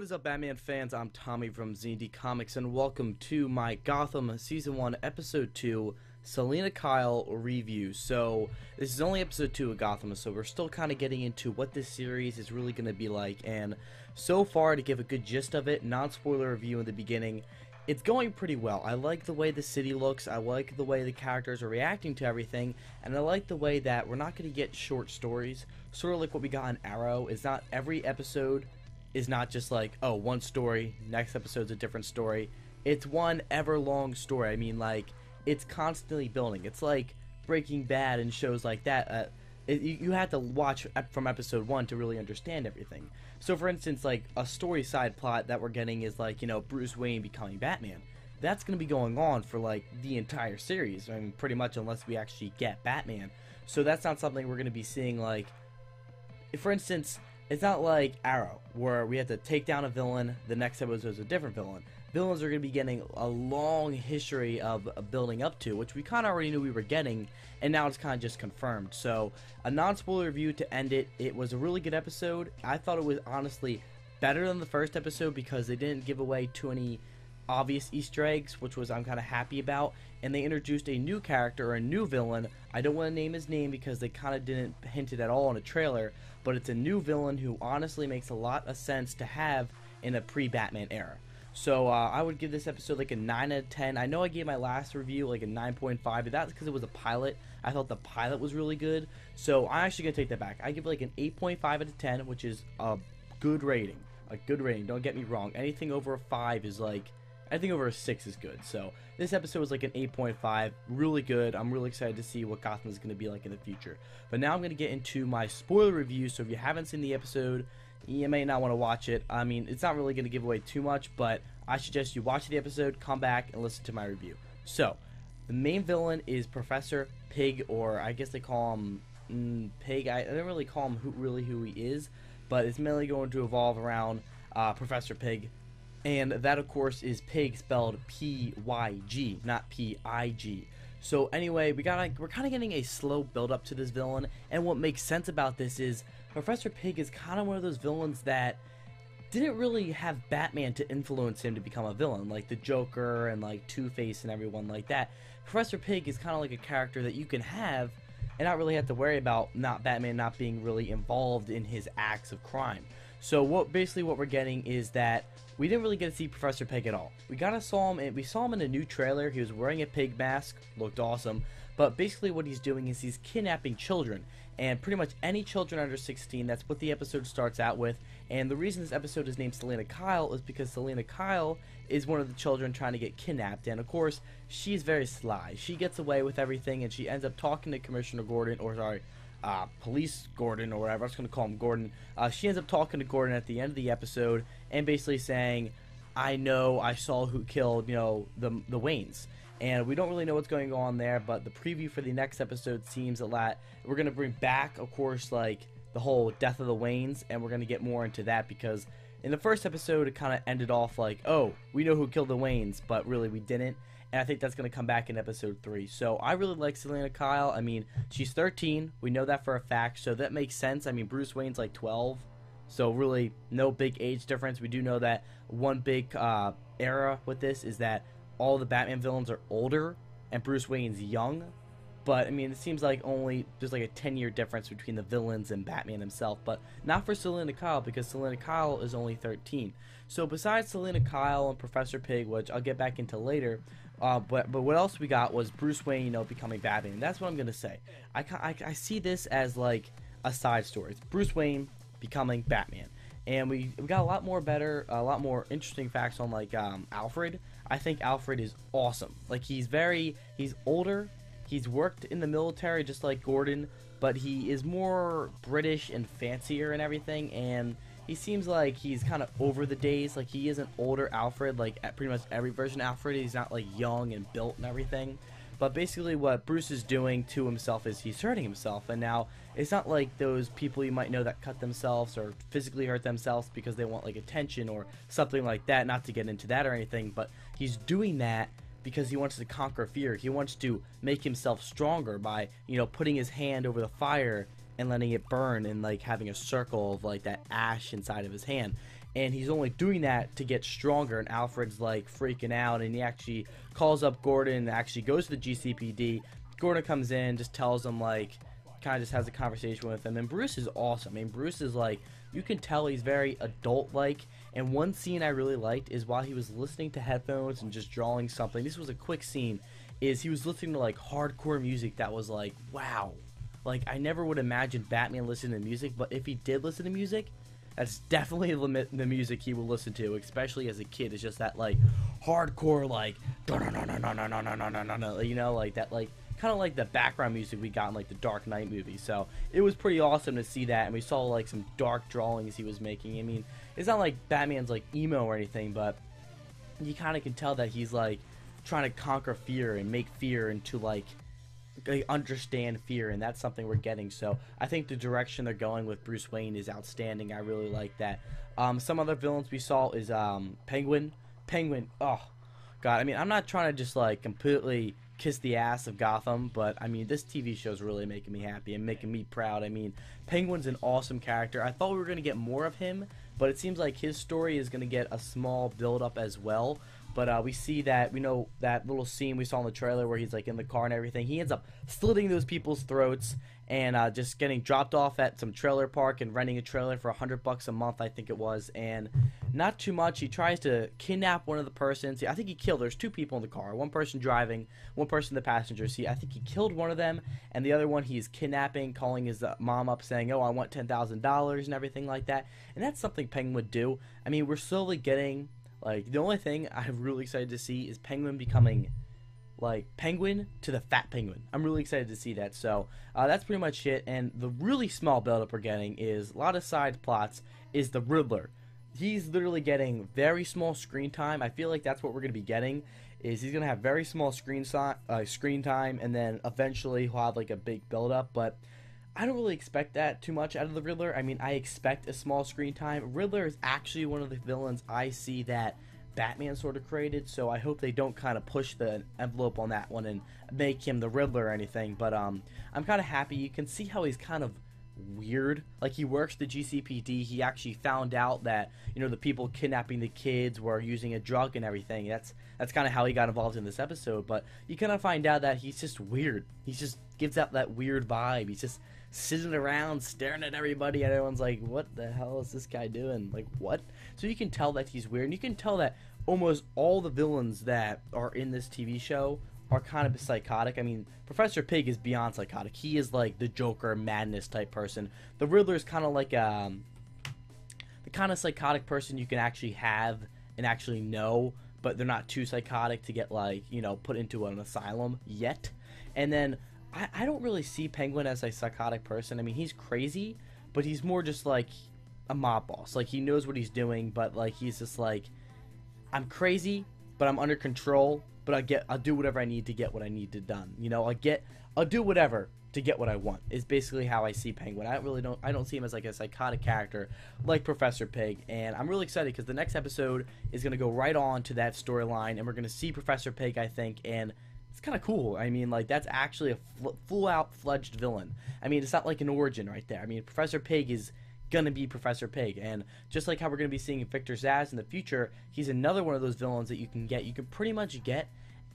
What is up, Batman fans? I'm Tommy from Z&D Comics, and welcome to my Gotham Season 1, Episode 2, Selina Kyle review. So, this is only Episode 2 of Gotham, so we're still kind of getting into what this series is really going to be like, and so far, to give a good gist of it, non-spoiler review in the beginning, it's going pretty well. I like the way the city looks, I like the way the characters are reacting to everything, and I like the way that we're not going to get short stories, sort of like what we got in Arrow. It's not every episode is not just like, oh, one story, next episode's a different story. It's one ever-long story. I mean, like, it's constantly building. It's like Breaking Bad and shows like that. You had to watch from episode 1 to really understand everything. So, for instance, like, a story side plot that we're getting is, like, you know, Bruce Wayne becoming Batman. That's going to be going on for, like, the entire series. I mean, pretty much, unless we actually get Batman. So that's not something we're going to be seeing, like, for instance, it's not like Arrow, where we have to take down a villain, the next episode is a different villain. Villains are going to be getting a long history of building up to, which we kind of already knew we were getting, and now it's kind of just confirmed. So, a non-spoiler review to end it. It was a really good episode. I thought it was honestly better than the first episode because they didn't give away too many obvious Easter eggs, which I'm kind of happy about, and they introduced a new character, or a new villain. I don't want to name his name because they kind of didn't hint it at all in a trailer, but it's a new villain who honestly makes a lot of sense to have in a pre-Batman era. So I would give this episode like a 9 out of 10. I know I gave my last review like a 9.5, but that's because it was a pilot. I thought the pilot was really good, so I'm actually going to take that back. I give it like an 8.5 out of 10, which is a good rating. A good rating, don't get me wrong. Anything over a 5 is like, anything over a 6 is good. So this episode was like an 8.5, really good. I'm really excited to see what Gotham is going to be like in the future. But now I'm going to get into my spoiler review, so if you haven't seen the episode, you may not want to watch it. I mean, it's not really going to give away too much, but I suggest you watch the episode, come back, and listen to my review. So, the main villain is Professor Pig, or I guess they call him Pig. I don't really call him who he is, but it's mainly going to evolve around Professor Pig. And that, of course, is Pig spelled P-Y-G, not P-I-G. So anyway, we're kind of getting a slow build up to this villain, and what makes sense about this is Professor Pig is kind of one of those villains that didn't really have Batman to influence him to become a villain, like the Joker and like Two-Face and everyone like that. Professor Pig is kind of like a character that you can have and not really have to worry about Batman not being really involved in his acts of crime. So what we're getting is that we didn't really get to see Professor Pig at all. We saw him in a new trailer. He was wearing a pig mask, looked awesome. But basically what he's doing is he's kidnapping children, and pretty much any children under 16. That's what the episode starts out with. And the reason this episode is named Selina Kyle is because Selina Kyle is one of the children trying to get kidnapped, and of course she's very sly. She gets away with everything, and she ends up talking to Commissioner Gordon, or sorry, Police Gordon, or whatever, I was going to call him Gordon. She ends up talking to Gordon at the end of the episode and basically saying, I saw who killed, you know, the Waynes. And we don't really know what's going on there, but the preview for the next episode seems a lot. We're going to bring back, of course, like, the whole death of the Waynes, and we're going to get more into that because in the first episode it kind of ended off like, oh, we know who killed the Waynes, but really we didn't. And I think that's going to come back in episode 3. So I really like Selina Kyle. I mean, she's 13. We know that for a fact, so that makes sense. I mean, Bruce Wayne's like 12. So really, no big age difference. We do know that one big era with this is that all the Batman villains are older and Bruce Wayne's young. But, I mean, it seems like there's like a 10-year difference between the villains and Batman himself. But not for Selina Kyle, because Selina Kyle is only 13. So besides Selina Kyle and Professor Pig, which I'll get back into later, but what else we got was Bruce Wayne, you know, becoming Batman. That's what I'm going to say. I see this as like a side story. It's Bruce Wayne becoming Batman. And we got a lot more interesting facts on like Alfred. I think Alfred is awesome. Like he's older. He's worked in the military just like Gordon, but he is more British and fancier and everything, and he seems like he's kind of over the days. Like he is an older Alfred, like at pretty much every version of Alfred. He's not like young and built and everything. But basically what Bruce is doing to himself is he's hurting himself, and now it's not like those people you might know that cut themselves or physically hurt themselves because they want like attention or something like that, not to get into that or anything, but he's doing that because he wants to conquer fear. He wants to make himself stronger by, you know, putting his hand over the fire and letting it burn and like having a circle of like that ash inside of his hand. and he's only doing that to get stronger. And Alfred's like freaking out, and he actually calls up Gordon and actually goes to the GCPD. Gordon comes in, just tells him, like, kind of just has a conversation with him. And Bruce is awesome. I mean, Bruce is like, you can tell he's very adult-like. And one scene I really liked is while he was listening to headphones and just drawing something. This was a quick scene. Is he was listening to like hardcore music that was like, wow. Like, I never would imagine Batman listening to music, but if he did listen to music, that's definitely the music he will listen to, especially as a kid. It's just that like hardcore, like, you know, like that, like kind of like the background music we got in like the Dark Knight movie. So it was pretty awesome to see that, and we saw like some dark drawings he was making. I mean, it's not like Batman's like emo or anything, but you kind of can tell that he's like trying to conquer fear and make fear into like understand fear, and that's something we're getting. So I think the direction they're going with Bruce Wayne is outstanding. I really like that. Some other villains we saw is Penguin. Oh god, I mean, I'm not trying to just like completely kiss the ass of Gotham, but I mean, this TV show is really making me happy and making me proud. I mean, Penguin's an awesome character. I thought we were going to get more of him, but it seems like his story is going to get a small build up as well. But we see that, we know that little scene we saw in the trailer where he's like in the car and everything. He ends up slitting those people's throats and just getting dropped off at some trailer park and renting a trailer for $100 a month, I think it was. And not too much. He tries to kidnap one of the persons. I think he killed. There's two people in the car. One person driving, one person in the passenger seat. I think he killed one of them, and the other one he's kidnapping, calling his mom up saying, oh, I want $10,000 and everything like that. And that's something Penguin would do. I mean, we're slowly getting... Like, the only thing I'm really excited to see is Penguin becoming, like, Penguin to the Fat Penguin. I'm really excited to see that. So, that's pretty much it. And the really small build-up we're getting is a lot of side plots is the Riddler. He's literally getting very small screen time. I feel like that's what we're going to be getting, is he's going to have very small screen time, and then eventually he'll have, like, a big build-up. But I don't really expect that too much out of the Riddler. I mean, I expect a small screen time. Riddler is actually one of the villains I see that Batman sort of created, so I hope they don't kind of push the envelope on that one and make him the Riddler or anything. But I'm kind of happy. You can see how he's kind of weird. Like, he works the GCPD. He actually found out that, you know, the people kidnapping the kids were using a drug and everything. That's kind of how he got involved in this episode. But you kind of find out that he's just weird. He just gives out that weird vibe. He's just sitting around staring at everybody, and everyone's like, what the hell is this guy doing? Like, what? So you can tell that he's weird, and you can tell that almost all the villains that are in this TV show are kind of psychotic. I mean, Professor Pig is beyond psychotic. He is like the Joker madness type person. The Riddler is kind of like the kind of psychotic person you can actually have and actually know, but they're not too psychotic to get, like, you know, put into an asylum yet. And then I don't really see Penguin as a psychotic person. I mean, he's crazy, but he's more just like a mob boss. Like, he knows what he's doing, but like, he's just like, I'm crazy, but I'm under control. But I'll do whatever I need to get what I need to done. You know, I'll do whatever to get what I want. Is basically how I see Penguin. I don't see him as like a psychotic character like Professor Pig. And I'm really excited because the next episode is going to go right on to that storyline, and we're going to see Professor Pig, I think, and it's kind of cool. I mean, like, that's actually a full-out fledged villain. I mean, it's not like an origin right there. I mean, Professor Pig is gonna be Professor Pig, and just like how we're gonna be seeing Victor Zsasz in the future, he's another one of those villains that you can get. You can pretty much get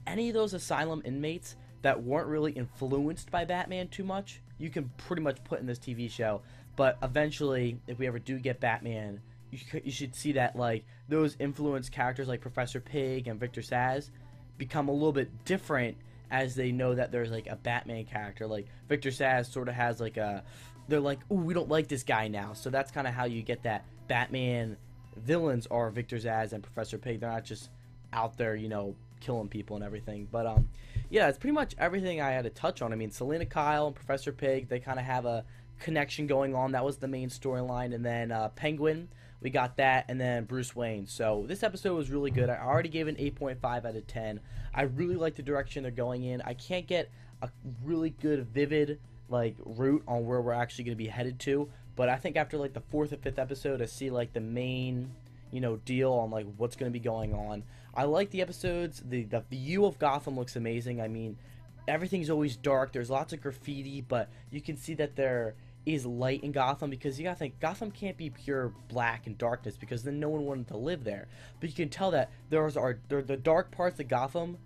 any of those asylum inmates that weren't really influenced by Batman too much. You can pretty much put in this TV show. But eventually, if we ever do get Batman, you should see that, like, those influenced characters like Professor Pig and Victor Zsasz become a little bit different as they know that there's like a Batman character. Like, Victor Zsasz sort of has like they're like, ooh, we don't like this guy now. So that's kind of how you get that Batman villains are Victor Zsasz and Professor Pig. They're not just out there, you know, killing people and everything. But yeah, it's pretty much everything I had to touch on. I mean, Selina Kyle and Professor Pig, they kind of have a connection going on. That was the main storyline. And then Penguin, we got that, and then Bruce Wayne. So this episode was really good. I already gave it an 8.5 out of 10. I really like the direction they're going in. I can't get a really good, vivid, like, route on where we're actually going to be headed to, but I think after like the 4th or 5th episode, I see like the main, you know, deal on like what's going to be going on. I like the episodes. The view of Gotham looks amazing. I mean, everything's always dark. There's lots of graffiti, but you can see that they're is light in Gotham, because you gotta think Gotham can't be pure black and darkness, because then no one wanted to live there. But you can tell that there are the dark parts of Gotham,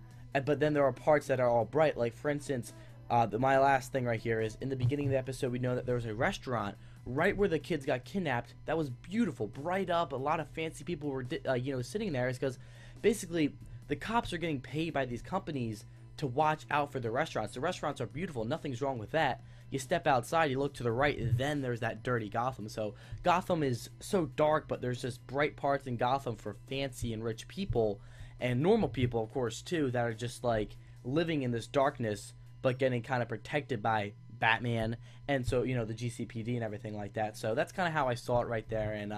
but then there are parts that are all bright. Like, for instance, my last thing right here is, in the beginning of the episode, we know that there was a restaurant right where the kids got kidnapped that was beautiful, bright up. A lot of fancy people were sitting there. It's because basically the cops are getting paid by these companies to watch out for the restaurants. The restaurants are beautiful, nothing's wrong with that. You step outside, you look to the right, and then there's that dirty Gotham. So Gotham is so dark, but there's just bright parts in Gotham for fancy and rich people, and normal people, of course, too, that are just like living in this darkness, but getting kind of protected by Batman, and so, you know, the GCPD and everything like that. So that's kind of how I saw it right there, and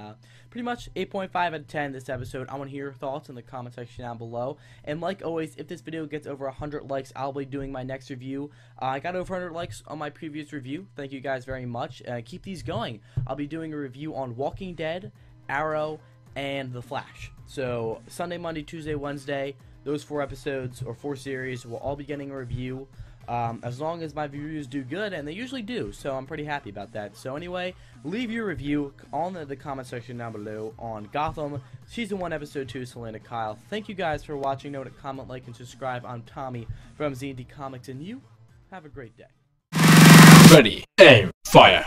pretty much 8.5 out of 10 this episode. I want to hear your thoughts in the comment section down below, and like always, if this video gets over 100 likes, I'll be doing my next review. I got over 100 likes on my previous review. Thank you guys very much. Keep these going. I'll be doing a review on Walking Dead, Arrow, and The Flash. So Sunday, Monday, Tuesday, Wednesday, those 4 episodes or 4 series will all be getting a review. As long as my reviews do good, and they usually do, so I'm pretty happy about that. So anyway, leave your review on the comment section down below on Gotham, Season 1, Episode 2, Selina Kyle. Thank you guys for watching. Note to comment, like, and subscribe. I'm Tommy from Z&D Comics, and you have a great day. Ready, aim, fire.